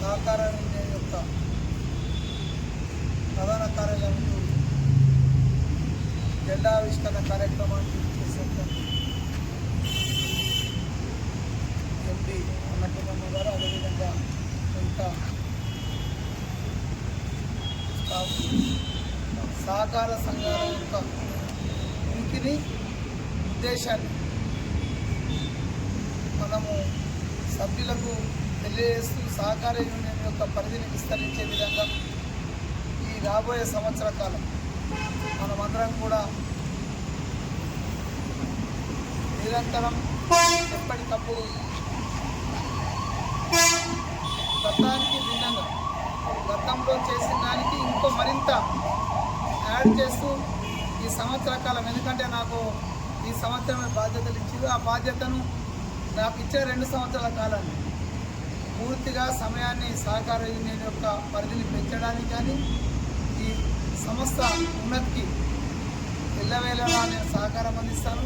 సహకార యూనియన్ యొక్క ప్రధాన కార్యాలయంలో జెండా ఆవిష్కరణ కార్యక్రమాన్ని చేసినటువంటి ఎంపీ అన్నపూర్ణమ్మ గారు, అదేవిధంగా ఇంకా స్టాఫ్ సహకార సంఘాల యొక్క ఉనికిని ఉద్దేశాన్ని మనము సభ్యులకు తెలియజేస్తూ సహకార యూనియన్ యొక్క పరిధిని విస్తరించే విధంగా ఈ రాబోయే సంవత్సర కాలం మనమందరం కూడా నిరంతరం ఎప్పటికప్పుడు గతానికి భిన్నంగా గతంలో చేసిన దానికి ఇంకో మరింత యాడ్ చేస్తూ ఈ సంవత్సర కాలం, ఎందుకంటే నాకు ఈ సంవత్సరమే బాధ్యతలు ఇచ్చింది, ఆ బాధ్యతను నాకు ఇచ్చే 2 సంవత్సరాల కాలాన్ని పూర్తిగా సమయాన్ని సహకార యూనియన్ యొక్క పరిధిని పెంచడానికి కానీ ఈ సంస్థ ఉన్నతికి ఎల్లవేళలా నేను సహకారం అందిస్తాను.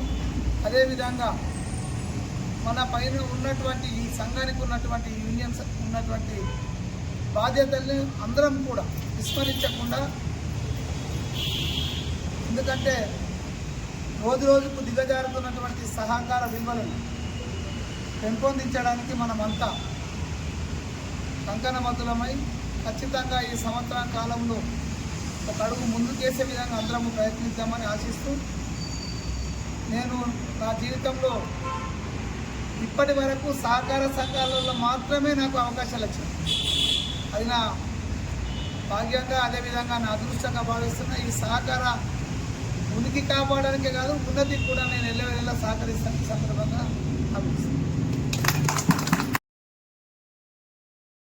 అదేవిధంగా మన పైన ఉన్నటువంటి ఈ సంఘానికి ఉన్నటువంటి యూనియన్స్ ఉన్నటువంటి బాధ్యతల్ని అందరం కూడా విస్మరించకుండా, ఎందుకంటే రోజు రోజుకు దిగజారుతున్నటువంటి సహకార విలువలను పెంపొందించడానికి మనమంతా కంకణబద్ధులమై ఖచ్చితంగా ఈ సంవత్సరం కాలంలో ఒక అడుగు ముందుకేసే విధంగా అందరము ప్రయత్నిద్దామని ఆశిస్తూ, నేను నా జీవితంలో ఇప్పటి వరకు సహకార సంఘాలలో మాత్రమే నాకు అవకాశాలు వచ్చాయి. అది నా భాగ్యంగా, అదేవిధంగా నా అదృష్టంగా భావిస్తున్న ఈ సహకార ఉనికి కాపాడడానికే కాదు, ఉన్నతికి కూడా నేను ఎల్లవేళలా సహకరిస్తాను సందర్భంగా భావిస్తున్నాను.